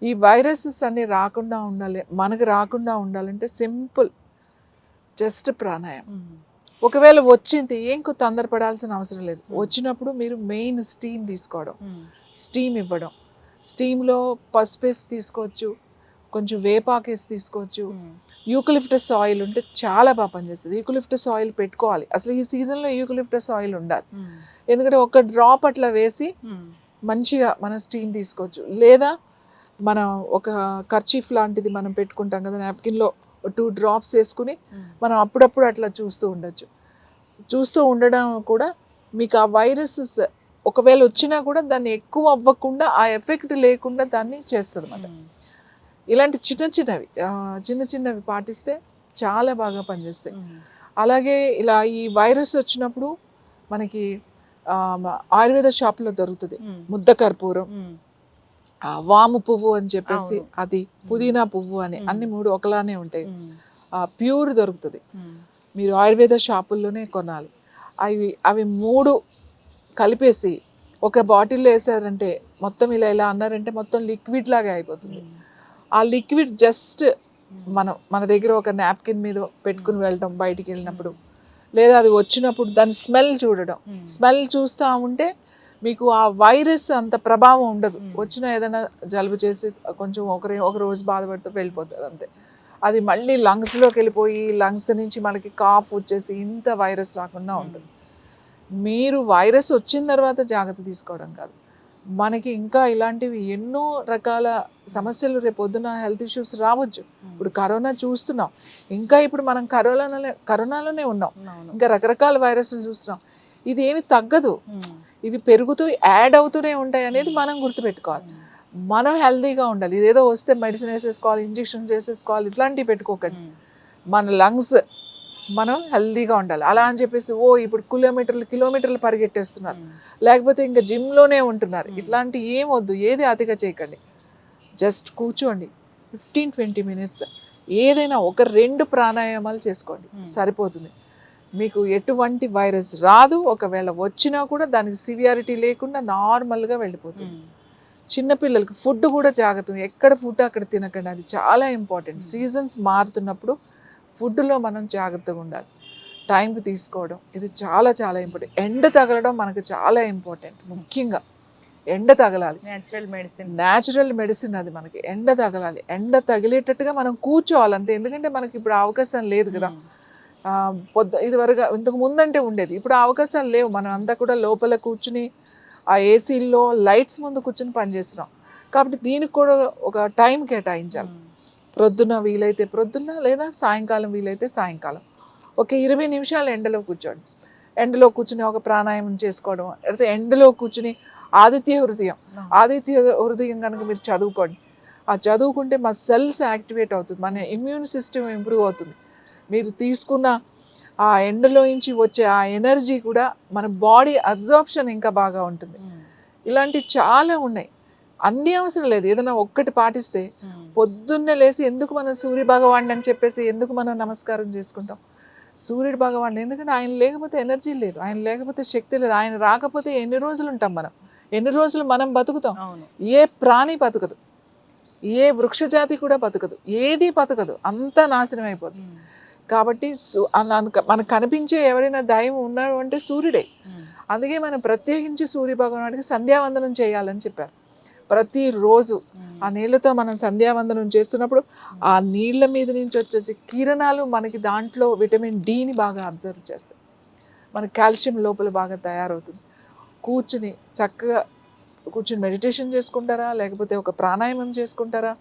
ఈ వైరసెస్ అన్నీ రాకుండా ఉండాలి, మనకు రాకుండా ఉండాలంటే సింపుల్, జస్ట్ ప్రాణాయామం. ఒకవేళ వచ్చింది ఏం తొందరపడాల్సిన అవసరం లేదు. వచ్చినప్పుడు మీరు మెయిన్ స్టీమ్ తీసుకోవడం, స్టీమ్ ఇవ్వడం. స్టీమ్లో పసుపేసి తీసుకోవచ్చు, కొంచెం వేపాకేసి తీసుకోవచ్చు. యూకలిప్టస్ ఆయిల్ ఉంటే చాలా బాగా పనిచేస్తుంది. యూకలిప్టస్ ఆయిల్ పెట్టుకోవాలి. అసలు ఈ సీజన్లో యూకలిప్టస్ ఆయిల్ ఉండాలి. ఎందుకంటే ఒక డ్రాప్ అట్లా వేసి మంచిగా మనం స్టీమ్ తీసుకోవచ్చు. లేదా మనం ఒక కర్చీఫ్ లాంటిది మనం పెట్టుకుంటాం కదా, నాప్కిన్లో 2 డ్రాప్స్ వేసుకుని మనం అప్పుడప్పుడు అట్లా చూస్తూ ఉండొచ్చు. చూస్తూ ఉండడం కూడా మీకు ఆ వైరసెస్ ఒకవేళ వచ్చినా కూడా దాన్ని ఎక్కువ అవ్వకుండా, ఆ ఎఫెక్ట్ లేకుండా దాన్ని చేస్తుంది అన్నమాట. ఇలాంటి చిన్న చిన్నవి పాటిస్తే చాలా బాగా పనిచేస్తాయి. అలాగే ఇలా ఈ వైరస్ వచ్చినప్పుడు మనకి ఆయుర్వేద షాప్లో దొరుకుతుంది ముద్ద కర్పూరం, వాము పువ్వు అని చెప్పేసి, అది పుదీనా పువ్వు అని, అన్ని 3 ఒకలానే ఉంటాయి. ప్యూర్ దొరుకుతుంది, మీరు ఆయుర్వేద షాపుల్లోనే కొనాలి. అవి 3 కలిపేసి ఒక బాటిల్లో వేసారంటే మొత్తం ఇలా అన్నారంటే మొత్తం లిక్విడ్ లాగా అయిపోతుంది. ఆ లిక్విడ్ జస్ట్ మన దగ్గర ఒక నాప్కిన్ మీద పెట్టుకుని వెళ్ళడం బయటికి వెళ్ళినప్పుడు, లేదా అది వచ్చినప్పుడు దాని స్మెల్ చూడడం. స్మెల్ చూస్తూ ఉంటే మీకు ఆ వైరస్ అంత ప్రభావం ఉండదు. వచ్చిన ఏదైనా జలుబు చేసి కొంచెం ఒక రోజు బాధపడుతూ వెళ్ళిపోతుంది అంతే. అది మళ్ళీ లంగ్స్లోకి వెళ్ళిపోయి లంగ్స్ నుంచి మనకి కాఫ్ వచ్చేసి ఇంత వైరస్ రాకుండా ఉంటుంది. మీరు వైరస్ వచ్చిన తర్వాత జాగ్రత్త తీసుకోవడం కాదు, మనకి ఇంకా ఇలాంటివి ఎన్నో రకాల సమస్యలు రేపు పొద్దున హెల్త్ ఇష్యూస్ రావచ్చు. ఇప్పుడు కరోనా చూస్తున్నాం, ఇంకా ఇప్పుడు మనం కరోనాలోనే ఉన్నాం, ఇంకా రకరకాల వైరస్లు చూస్తున్నాం. ఇది ఏమి తగ్గదు, ఇవి పెరుగుతూ యాడ్ అవుతూనే ఉంటాయి అనేది మనం గుర్తుపెట్టుకోవాలి. మనం హెల్తీగా ఉండాలి. ఇదేదో వస్తే మెడిసిన్ వేసేసుకోవాలి, ఇంజెక్షన్ చేసేసుకోవాలి, ఇట్లాంటివి పెట్టుకోకండి. మన లంగ్స్ మనం హెల్తీగా ఉండాలి. అలా అని చెప్పేసి ఇప్పుడు కిలోమీటర్లు పరిగెట్టేస్తున్నారు, లేకపోతే ఇంకా జిమ్లోనే ఉంటున్నారు, ఇట్లాంటి ఏం వద్దు. ఏది అతిగా చేయకండి. జస్ట్ కూర్చోండి 15-20 మినిట్స్, ఏదైనా ఒక 2 ప్రాణాయామాలు చేసుకోండి, సరిపోతుంది. మీకు ఎటువంటి వైరస్ రాదు. ఒకవేళ వచ్చినా కూడా దానికి సివియారిటీ లేకుండా నార్మల్గా వెళ్ళిపోతుంది. చిన్నపిల్లలకి ఫుడ్ కూడా జాగ్రత్త, ఎక్కడ ఫుడ్ అక్కడ తినకండి, అది చాలా ఇంపార్టెంట్. సీజన్స్ మారుతున్నప్పుడు ఫుడ్లో మనం జాగ్రత్తగా ఉండాలి, టైంకి తీసుకోవడం, ఇది చాలా చాలా ఇంపార్టెంట్. ఎండ తగలడం మనకు చాలా ఇంపార్టెంట్. ముఖ్యంగా ఎండ తగలాలి, న్యాచురల్ మెడిసిన్ అది. మనకి ఎండ తగలాలి, ఎండ తగిలేటట్టుగా మనం కూర్చోవాలి అంతే. ఎందుకంటే మనకి ఇప్పుడు అవకాశం లేదు కదా, ఇంతకు ముందంటే ఉండేది, ఇప్పుడు అవకాశాలు లేవు. మనం అంతా కూడా లోపల కూర్చుని ఆ ఏసీల్లో లైట్స్ ముందు కూర్చుని పనిచేస్తున్నాం. కాబట్టి దీనికి కూడా ఒక టైం కేటాయించాలి. ప్రొద్దున వీలైతే ప్రొద్దున, లేదా సాయంకాలం వీలైతే సాయంకాలం ఒక 20 నిమిషాలు ఎండలో కూర్చోండి. ఎండలో కూర్చుని ఒక ప్రాణాయామం చేసుకోవడం, లేకపోతే ఎండలో కూర్చుని ఆదిత్య హృదయం కనుక మీరు చదువుకోండి. ఆ చదువుకుంటే మా సెల్స్ యాక్టివేట్ అవుతుంది, మన ఇమ్యూన్ సిస్టమ్ ఇంప్రూవ్ అవుతుంది. మీరు తీసుకున్న ఆ ఎండలో నుంచి వచ్చే ఆ ఎనర్జీ కూడా మన బాడీ అబ్జార్ప్షన్ ఇంకా బాగా ఉంటుంది. ఇలాంటివి చాలా ఉన్నాయి, అన్నీ అవసరం లేదు, ఏదైనా ఒక్కటి పాటిస్తే. పొద్దున్నే లేసి ఎందుకు మనం సూర్య భగవాన్ అని చెప్పేసి ఎందుకు మనం నమస్కారం చేసుకుంటాం? సూర్యుడు భగవాన్, ఎందుకంటే ఆయన లేకపోతే ఎనర్జీ లేదు, ఆయన లేకపోతే శక్తి లేదు. ఆయన రాకపోతే ఎన్ని రోజులు ఉంటాం మనం? ఎన్ని రోజులు మనం బతుకుతాం? ఏ ప్రాణి బతుకదు, ఏ వృక్షజాతి కూడా బతుకదు, ఏది బతుకదు, అంతా నాశనం అయిపోతుంది. కాబట్టి మనకు కనిపించే ఎవరైనా దైవం ఉన్నారు అంటే సూర్యుడే. అందుకే మనం ప్రత్యేకించి సూర్య భగవానుడికి సంధ్యావందనం చేయాలని చెప్పారు. ప్రతిరోజు ఆ నీళ్ళతో మనం సంధ్యావందనం చేస్తున్నప్పుడు ఆ నీళ్ళ మీద నుంచి వచ్చే కిరణాలు మనకి దాంట్లో విటమిన్ డిని బాగా అబ్జర్వ్ చేస్తాయి, మనకి కాల్షియం లోపల బాగా తయారవుతుంది. కూర్చుని చక్కగా కూర్చుని మెడిటేషన్ చేసుకుంటారా, లేకపోతే ఒక ప్రాణాయామం చేసుకుంటారా,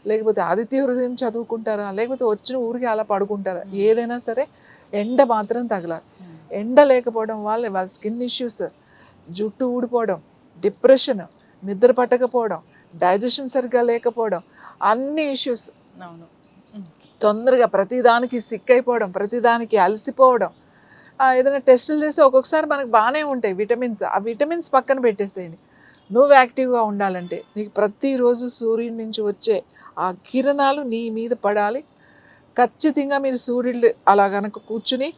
లేకపోతే ఆదిత్య హృదయం చదువుకుంటారా, లేకపోతే వచ్చిన ఊరికి అలా పడుకుంటారా, ఏదైనా సరే ఎండ మాత్రం తగలాలి. ఎండ లేకపోవడం వల్ల వాళ్ళ స్కిన్ ఇష్యూస్, జుట్టు ఊడిపోవడం, డిప్రెషన్, నిద్ర పట్టకపోవడం, డైజెషన్ సరిగ్గా లేకపోవడం, అన్ని ఇష్యూస్. తొందరగా ప్రతిదానికి సిక్ అయిపోవడం, ప్రతిదానికి అలసిపోవడం. ఏదైనా టెస్టులు చేస్తే ఒక్కొక్కసారి మనకు బాగానే ఉంటాయి విటమిన్స్, ఆ విటమిన్స్ పక్కన పెట్టేసేయండి. నువ్వు యాక్టివ్గా ఉండాలంటే నీకు ప్రతిరోజు సూర్యుడి నుంచి వచ్చే ఆ కిరణాలు నీ మీద పడాలి. ఖచ్చితంగా మీరు సూర్యుడు అలా కనుక కూర్చుని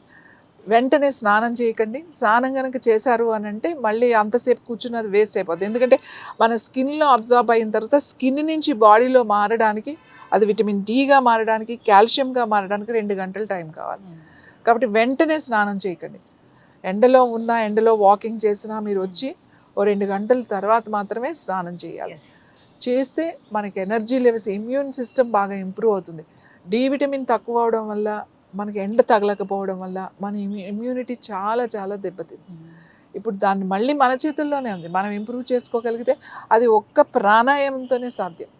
వెంటనే స్నానం చేయకండి. స్నానం కనుక చేశారు అని అంటే మళ్ళీ అంతసేపు కూర్చున్నది వేస్ట్ అయిపోతుంది. ఎందుకంటే మన స్కిన్లో అబ్జార్బ్ అయిన తర్వాత స్కిన్ నుంచి బాడీలో మారడానికి, అది విటమిన్ డీగా మారడానికి, కాల్షియంగా మారడానికి 2 గంటలు టైం కావాలి. కాబట్టి వెంటనే స్నానం చేయకండి. ఎండలో వాకింగ్ చేసినా మీరు వచ్చి ఓ 2 గంటల తర్వాత మాత్రమే స్నానం చేయాలి. చేస్తే మనకి ఎనర్జీ లెవెల్స్, ఇమ్యూన్ సిస్టమ్ బాగా ఇంప్రూవ్ అవుతుంది. డి విటమిన్ తక్కువ అవడం వల్ల, మనకి ఎండ తగలకపోవడం వల్ల మన ఇమ్యూనిటీ చాలా చాలా దెబ్బతింది. ఇప్పుడు దాన్ని మళ్ళీ మన చేతుల్లోనే ఉంది. మనం ఇంప్రూవ్ చేసుకోగలిగితే అది ఒక్క ప్రాణాయామంతోనే సాధ్యం.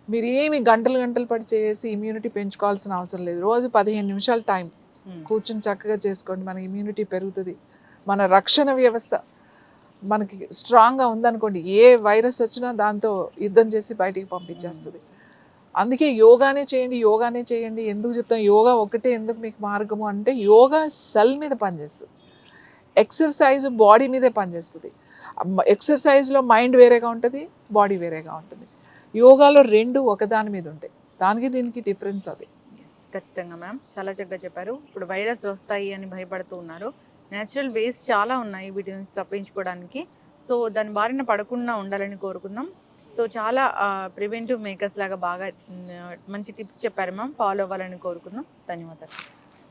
మీరు ఏమి గంటలు పడి చేసి ఇమ్యూనిటీ పెంచుకోవాల్సిన అవసరం లేదు. రోజు 15 నిమిషాలు టైం కూర్చుని చక్కగా చేసుకోండి. మన ఇమ్యూనిటీ పెరుగుతుంది. మన రక్షణ వ్యవస్థ మనకి స్ట్రాంగ్గా ఉందనుకోండి, ఏ వైరస్ వచ్చినా దాంతో యుద్ధం చేసి బయటికి పంపించేస్తుంది. అందుకే యోగానే చేయండి. ఎందుకు చెప్తాం? యోగా ఒకటే ఎందుకు మీకు మార్గము అంటే, యోగా సెల్ మీద పనిచేస్తుంది, ఎక్సర్సైజ్ బాడీ మీదే పనిచేస్తుంది. ఎక్సర్సైజ్లో మైండ్ వేరేగా ఉంటుంది, బాడీ వేరేగా ఉంటుంది. యోగాలో 2 ఒకదాని మీద ఉంటాయి. దానికి దీనికి డిఫరెన్స్ అది. ఖచ్చితంగా మ్యామ్, చాలా చక్కగా చెప్పారు. ఇప్పుడు వైరస్ వస్తాయి అని భయపడుతూ ఉన్నారు. న్యాచురల్ వేస్ చాలా ఉన్నాయి వీటి నుంచి తప్పించుకోవడానికి. సో దాని బారిన పడకుండా ఉండాలని కోరుకుందాం. సో చాలా ప్రివెంటివ్ మేకర్స్ లాగా బాగా మంచి టిప్స్ చెప్పారు మ్యామ్. ఫాలో అవ్వాలని కోరుకుందాం. ధన్యవాదాలు.